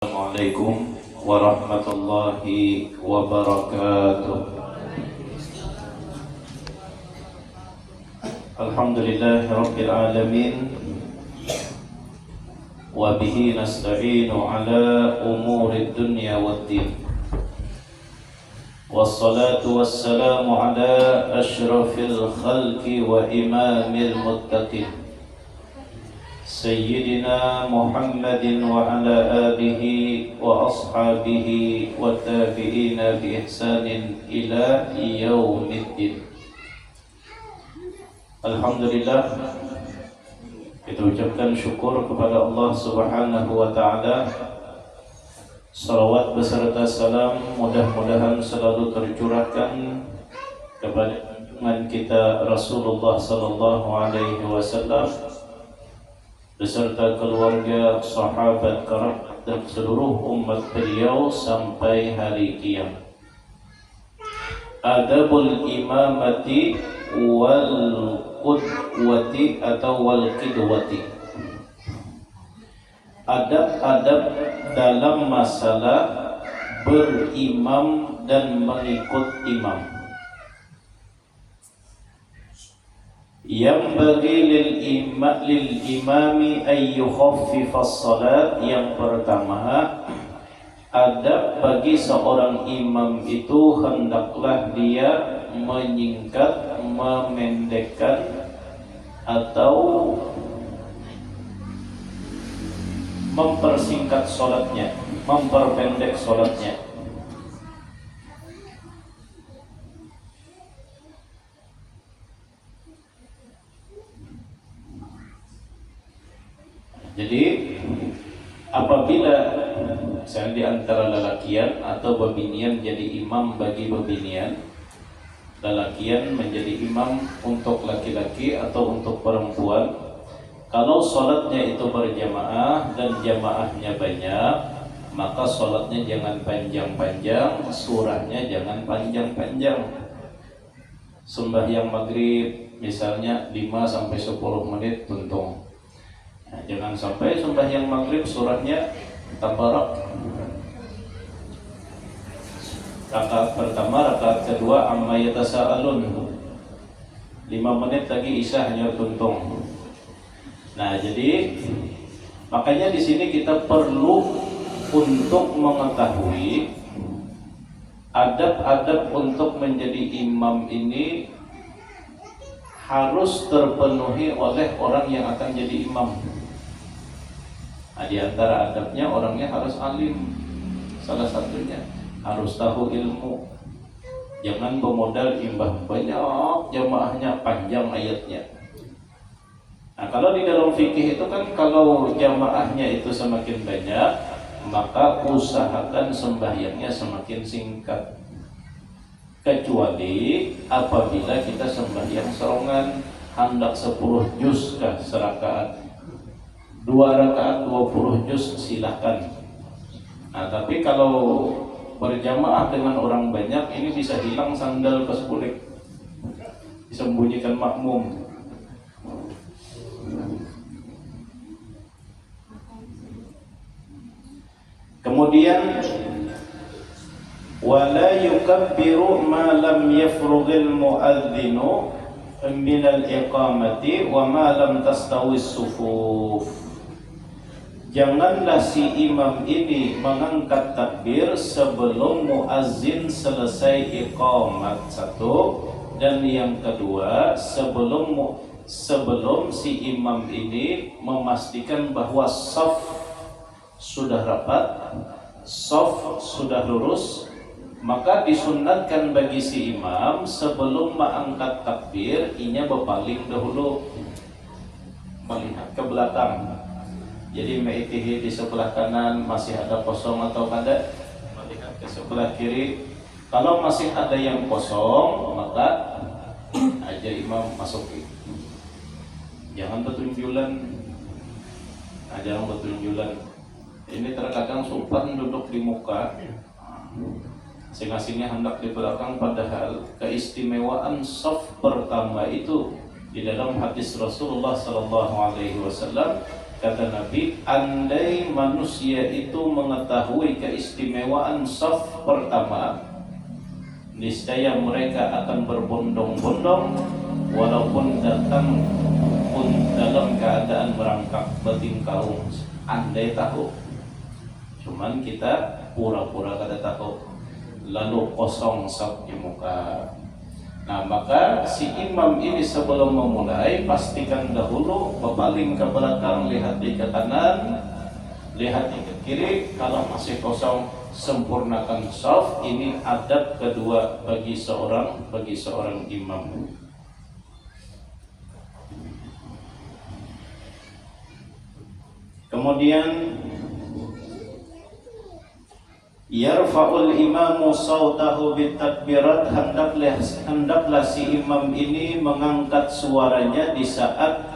Assalamualaikum warahmatullahi wabarakatuh. Alhamdulillahirabbil alamin wa bihi nasta'inu ala umurid dunya waddin. Wassalatu wassalamu ala asyrafil khalqi wa imamil muttaqin Sayyidina Muhammadin wa ala alihi wa ashabihi wa tabi'ina bi ihsanin ila yaumiddin. Alhamdulillah, kita ucapkan syukur kepada Allah Subhanahu wa taala. Salawat beserta salam mudah-mudahan selalu tercurahkan kepada junjungan kita Rasulullah sallallahu alaihi wasallam beserta keluarga, sahabat, kerabat dan seluruh umat beliau sampai hari kiamat. Adabul imamati wal qudwati atau wal qidwati. Adab-adab dalam masalah berimam dan mengikut imam. Yang bagi lil imami ay yukhaffifas salat. Yang pertama, adab bagi seorang imam itu hendaklah dia menyingkat, memendekkan atau mempersingkat salatnya, memperpendek salatnya. Jadi apabila misalnya di antara lelakian atau bebinian jadi imam bagi bebinian, lelakian menjadi imam untuk laki-laki atau untuk perempuan, kalau sholatnya itu berjamaah dan jamaahnya banyak, maka sholatnya jangan panjang-panjang, surahnya jangan panjang-panjang. Sembahyang maghrib misalnya 5-10 menit tuntung. Nah, jangan sampai sembahyang maghrib surahnya tabarak. Rakaat pertama, rakaat kedua amma yatasaalun, 5 menit lagi isya hanya tuntung. Nah, jadi makanya di sini kita perlu untuk mengetahui adab-adab untuk menjadi imam ini harus terpenuhi oleh orang yang akan jadi imam. Nah, di antara adabnya orangnya harus alim. Salah satunya harus tahu ilmu. Jangan bermodal imbah banyak jamaahnya, panjang ayatnya. Nah, kalau di dalam fikih itu kan kalau jamaahnya itu semakin banyak, maka usahakan sembahyangnya semakin singkat. Kecuali apabila kita sembahyang serongan, hendak 10 juz kah serakaat, 2 rakaat 20 juz silahkan. Nah, tapi kalau berjamaah dengan orang banyak, ini bisa hilang sandal pas kulit, disembunyikan makmum. Kemudian wala yukabbiru ma lam yafrughil muadzinu minal iqamati wa ma lam tastawis sufuf. Janganlah si imam ini mengangkat takbir sebelum muazzin selesai iqamat, satu, dan yang kedua sebelum si imam ini memastikan bahwa shaf sudah rapat, shaf sudah lurus. Maka disunatkan bagi si imam sebelum mengangkat takbir, inya berpaling dahulu, melihat ke belakang. Jadi ma'itihi di sebelah kanan masih ada kosong atau ada, melihat ke sebelah kiri. Kalau masih ada yang kosong, maka aja imam masuki. Jangan betunjulan. Jangan betunjulan. Ini terkadang sultan duduk di muka, masing-masingnya hendak di belakang, padahal keistimewaan shaf pertama itu di dalam hadis Rasulullah sallallahu alaihi wasallam kata Nabi, andai manusia itu mengetahui keistimewaan saf pertama, niscaya mereka akan berbondong-bondong walaupun datang pun dalam keadaan merangkak beting kaum. Andai tahu, cuman kita pura-pura kada tahu, lalu kosong saf di muka. Nah, maka si imam ini sebelum memulai pastikan dahulu berpaling ke belakang, lihat di ke kanan, lihat di ke kiri. Kalau masih kosong, sempurnakan shaf. Ini adab kedua bagi seorang imam. Kemudian yarfa'ul imamu sautahu bitakbirat, hendaklah si imam ini mengangkat suaranya di saat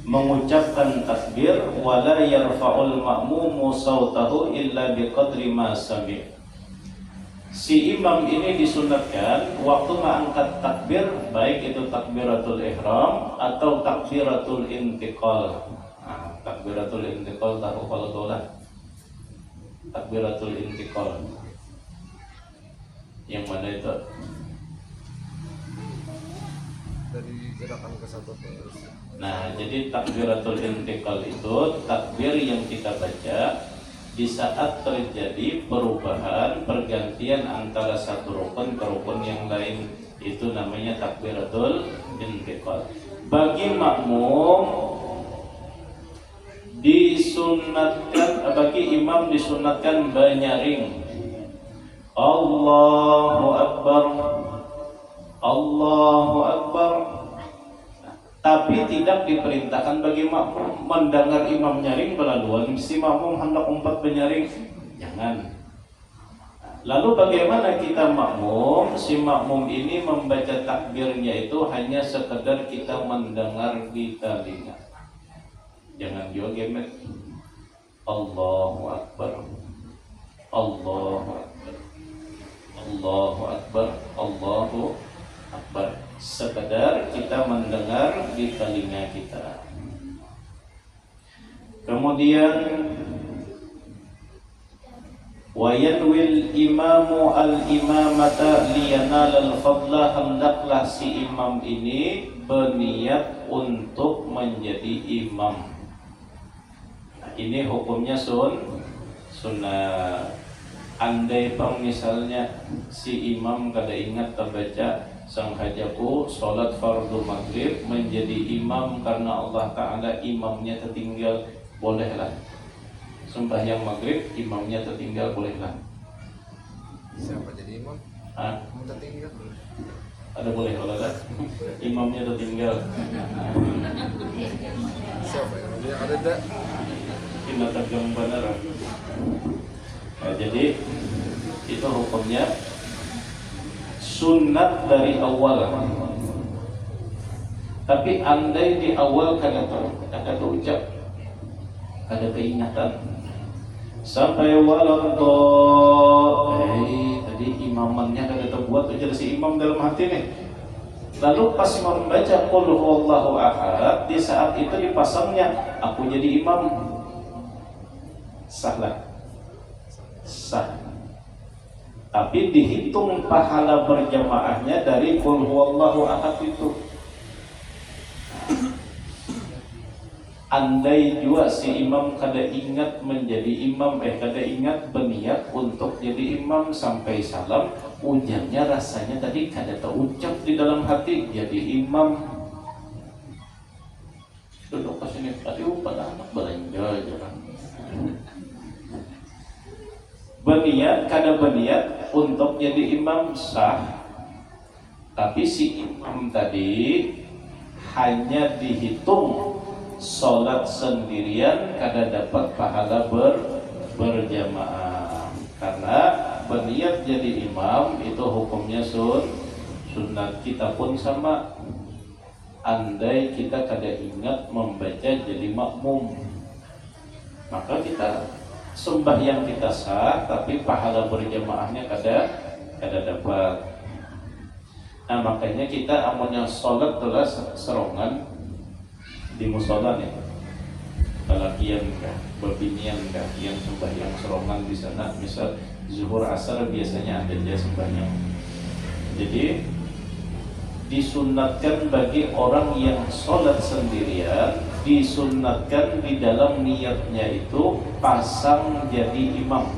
mengucapkan takbir. Wala yarfa'ul ma'mumu sautahu illa biqadri ma sami'. Si imam ini disunatkan waktu mengangkat takbir, baik itu takbiratul ihram atau takbiratul intiqal. Takbiratul intiqal tahu kalau dolah, takbiratul intiqal yang mana itu? Dari gerakan ke satu terus. Nah, jadi takbiratul intiqal itu takbir yang kita baca di saat terjadi perubahan, pergantian antara satu rukun ke rukun yang lain. Itu namanya takbiratul intiqal. Bagi makmum disunatkan, bagi imam disunatkan banyaring Allahu Akbar, Allahu Akbar. Tapi tidak diperintahkan bagi makmum mendengar imam nyaring belaluan si makmum hendak umpat benyaring, jangan. Lalu bagaimana kita makmum? Si makmum ini membaca takbirnya itu hanya sekedar kita mendengar di telinga. Jangan joget. Allahu Akbar, Allahu Akbar, Allahu Akbar, Allahu Akbar. Sekedar kita mendengar di telinga kita. Kemudian wa yanwil imamu al-imamata liyanal al-fadla, hendaklah si imam ini berniat untuk menjadi imam. Ini hukumnya sunnah. Andai pang misalnya si imam kada ingat terbaca sanghajaku sholat fardu maghrib menjadi imam karena Allah Ta'ala imamnya tertinggal, bolehlah sembahyang maghrib imamnya tertinggal, bolehlah. Siapa jadi imam? Kamu tertinggal. Ada boleh kalau ada imamnya tertinggal. Siapa yang dia ada tak? Kita tegang benar. Nah, jadi itu hukumnya sunat dari awal. Tapi andai di awal kada terucap, kada keingatan, sampai tadi imamannya kada terbuat, jadi si imam dalam hati nih. Lalu pas membaca qul huwallahu ahad, di saat itu dipasangnya aku jadi imam, sah. Tapi dihitung pahala berjamaahnya dari qul huwallahu ahad itu. Andai juga si imam kada ingat menjadi imam, kada ingat berniat untuk jadi imam sampai salam, ujarnya rasanya tadi kada terucap di dalam hati jadi imam. Duduk ke sini, tadi pada anak belanja aja kan. Berniat kada berniat untuk jadi imam sah, tapi si imam tadi hanya dihitung sholat sendirian kada dapat pahala berjamaah, karena berniat jadi imam itu hukumnya sunat. Kita pun sama, andai kita kada ingat membaca jadi makmum, maka kita sembahyang kita sah, tapi pahala berjamaahnya kada dapat. Nah, makanya kita amun yang sholat telah serongan di musola nih. lalakian kah, bebinian kah yang sembahyang serongan di sana. Misal zuhur asar biasanya ada dia sembahyang. Jadi disunatkan bagi orang yang sholat sendirian, disunatkan di dalam niatnya itu pasang jadi imam.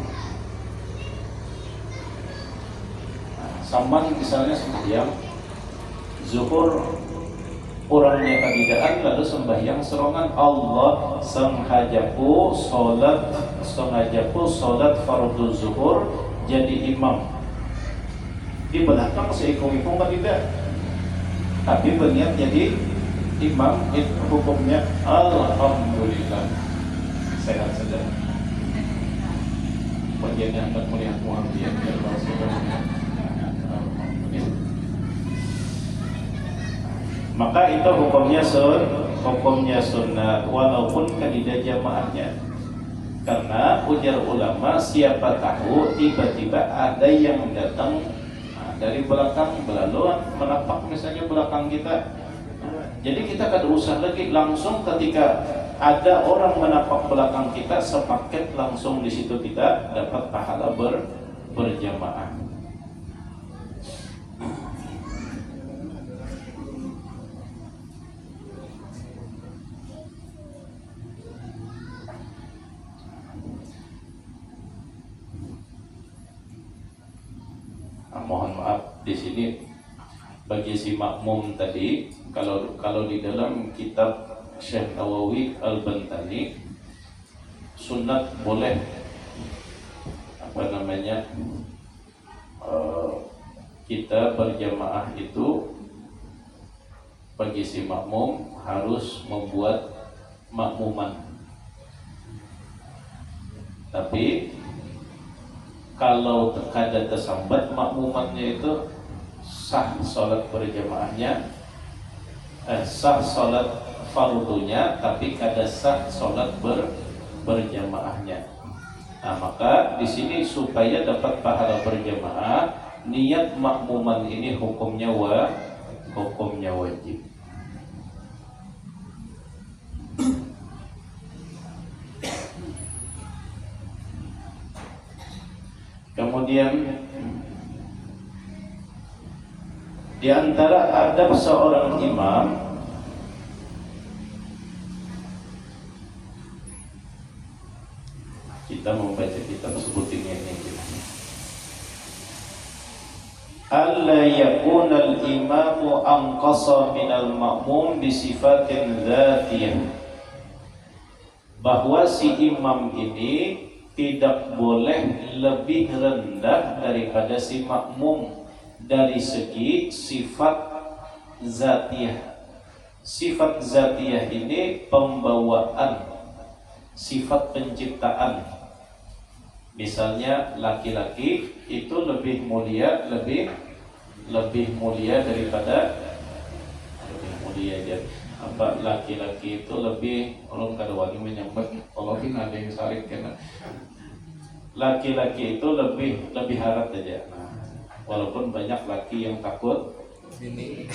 Nah, sama misalnya sembahyang zuhur, orangnya kadidaan lalu sembahyang serongan, Allah sengajaku sholat fardu zuhur jadi imam. Di belakang seikung-ikung tidak, tapi berniat jadi imam, itu hukumnya alhamdulillah sehat saja. Bagiannya akan melihat Muhammadiyah ya Rasulullah. Maka itu hukumnya sunnah walaupun kadidah jamaahnya. Karena ujar ulama, siapa tahu tiba-tiba ada yang datang dari belakang belaluan menapak misalnya belakang kita. Jadi kita kada usah lagi langsung ketika ada orang menapak belakang kita sepaket langsung di situ kita dapat pahala berjamaah. Mohon maaf di sini bagi si makmum tadi, kalau di dalam kitab Syekh Nawawi Al-Bantani sunat boleh kita berjamaah itu bagi si makmum harus membuat makmuman. Tapi kalau kada tersambat makmumannya itu sah sholat berjamaahnya, sah sholat fardunya, tapi kada sah sholat berjamaahnya. Nah, maka di sini supaya dapat pahala berjamaah, niat makmuman ini hukumnya wajib. Kemudian di antara adab seorang imam kita membaca kitab sebutin ini. Alla yakuna al-imamu anqasa minal ma'mum bisifatin dzatiyah. Bahwa si imam ini tidak boleh lebih rendah daripada si makmum dari segi sifat zatiyah. Sifat zatiyah ini pembawaan, sifat penciptaan. Misalnya laki-laki itu lebih mulia daripada laki-laki itu lebih, orang kada wani menyambat, kalau ada yang saling kena. Laki-laki itu lebih harap aja. Nah, walaupun banyak laki yang takut ini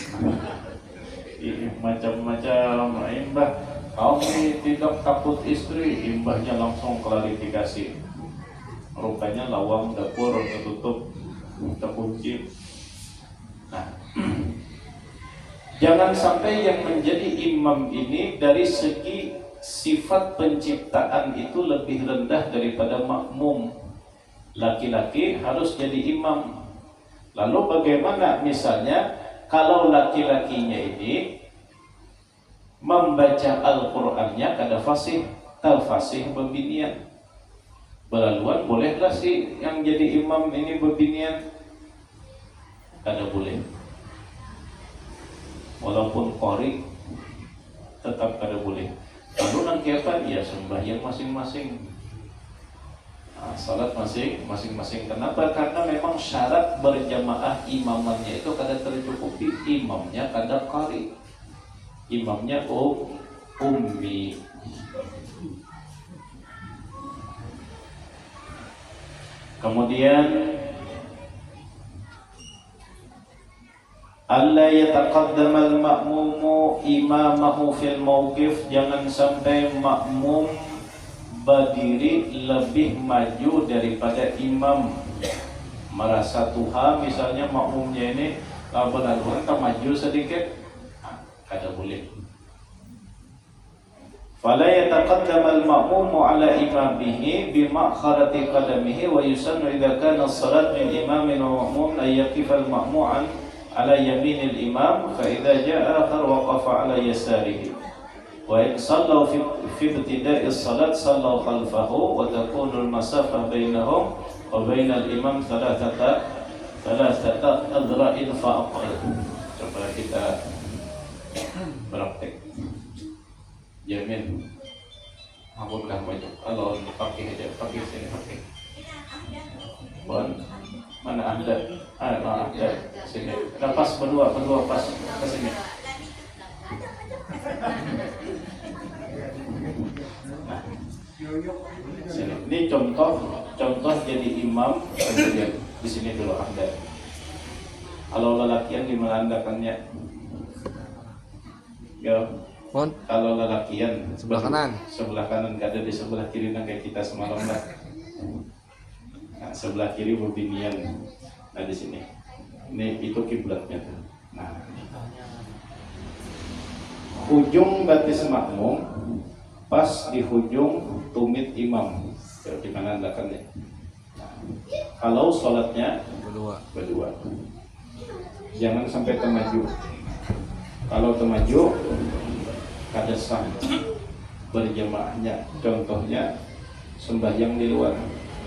macam-macam, imbah kami tidak takut istri, imbahnya langsung klarifikasi. Rupanya lawang dapur tertutup, terkunci. Nah, jangan sampai yang menjadi imam ini dari segi sifat penciptaan itu lebih rendah daripada makmum. Laki-laki harus jadi imam. Lalu bagaimana misalnya kalau laki-lakinya ini membaca Al-Qur'annya kada fasih, talfasih bebinian. Belaluan bolehlah sih yang jadi imam ini bebinian? Kada boleh. Walaupun qori tetap kada boleh. Lalu nanti apa? Ya sembahyang masing-masing. Nah, salat masing-masing. Kenapa? Karena memang syarat berjamaah imamannya itu kada tercukupi. Imamnya kada qari. Imamnya ummi. Kemudian alla yataqaddamal ma'mumu imamahu fil mauqif, jangan sampai makmum berdiri lebih maju daripada imam. Merasa tuha misalnya makmumnya ini benar-benar tak maju sedikit, kada boleh. Fala yataqaddamal ma'mumu ala imamihi bima'kharati qadamihi wa yusannu idza kana as-salat min imamin wa ma'mum ay yaqifa al-ma'mu'an ala yaminil imam fa idza ja'a akhar waqafa ala yasarihi wa in sallu fi ibtida'i as-salat sallu khalfahu wa takunu al-masafah bainahum wa bainal imam thalathata adra'in fa aqal. Coba kita praktek. Jamin ampun kamu itu kalau pakai aja, pakai sini, pakai bon mana anda ada sini, pas berdua pas ke sini. Nah, sini. Ini contoh jadi imam di sini dulu anda. Kalau lelakian gimana anda kannya? Ya. Kalau lelakian sebelah kanan gak ada di sebelah kiri kayak kita semalam lah. Nah, sebelah kiri bebinian. Nah di sini, ini itu kiblatnya. Nah, ujung batis makmum pas di ujung tumit imam. Di mana letaknya? Nah, kalau sholatnya berdua, jangan sampai termaju. Kalau termaju kada sah berjamaahnya. Contohnya sembahyang di luar.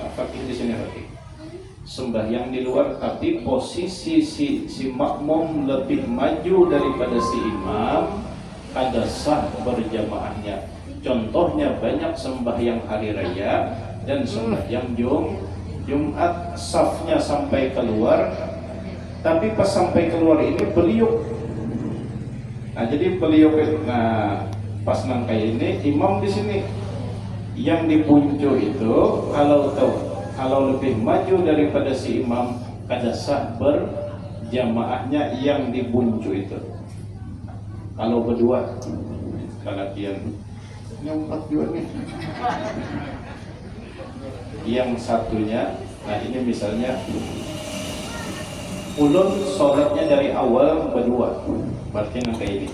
Nah, fakih di sini fakih. Sembahyang di luar tapi posisi si makmum lebih maju daripada si imam, kada sah berjamaahnya. Contohnya banyak sembahyang hari raya dan sembahyang Jumat, safnya sampai keluar, tapi pas sampai keluar ini beliuk. Nah jadi beliau pas nangkai ini imam di sini yang dipuncu itu kalau lebih maju daripada si imam kada sah berjamaahnya yang dibuncu itu. Kalau berdua kalakian nyempat juga nih. Yang satunya, nah ini misalnya ulun sholatnya dari awal berdua, berarti nangkai ini.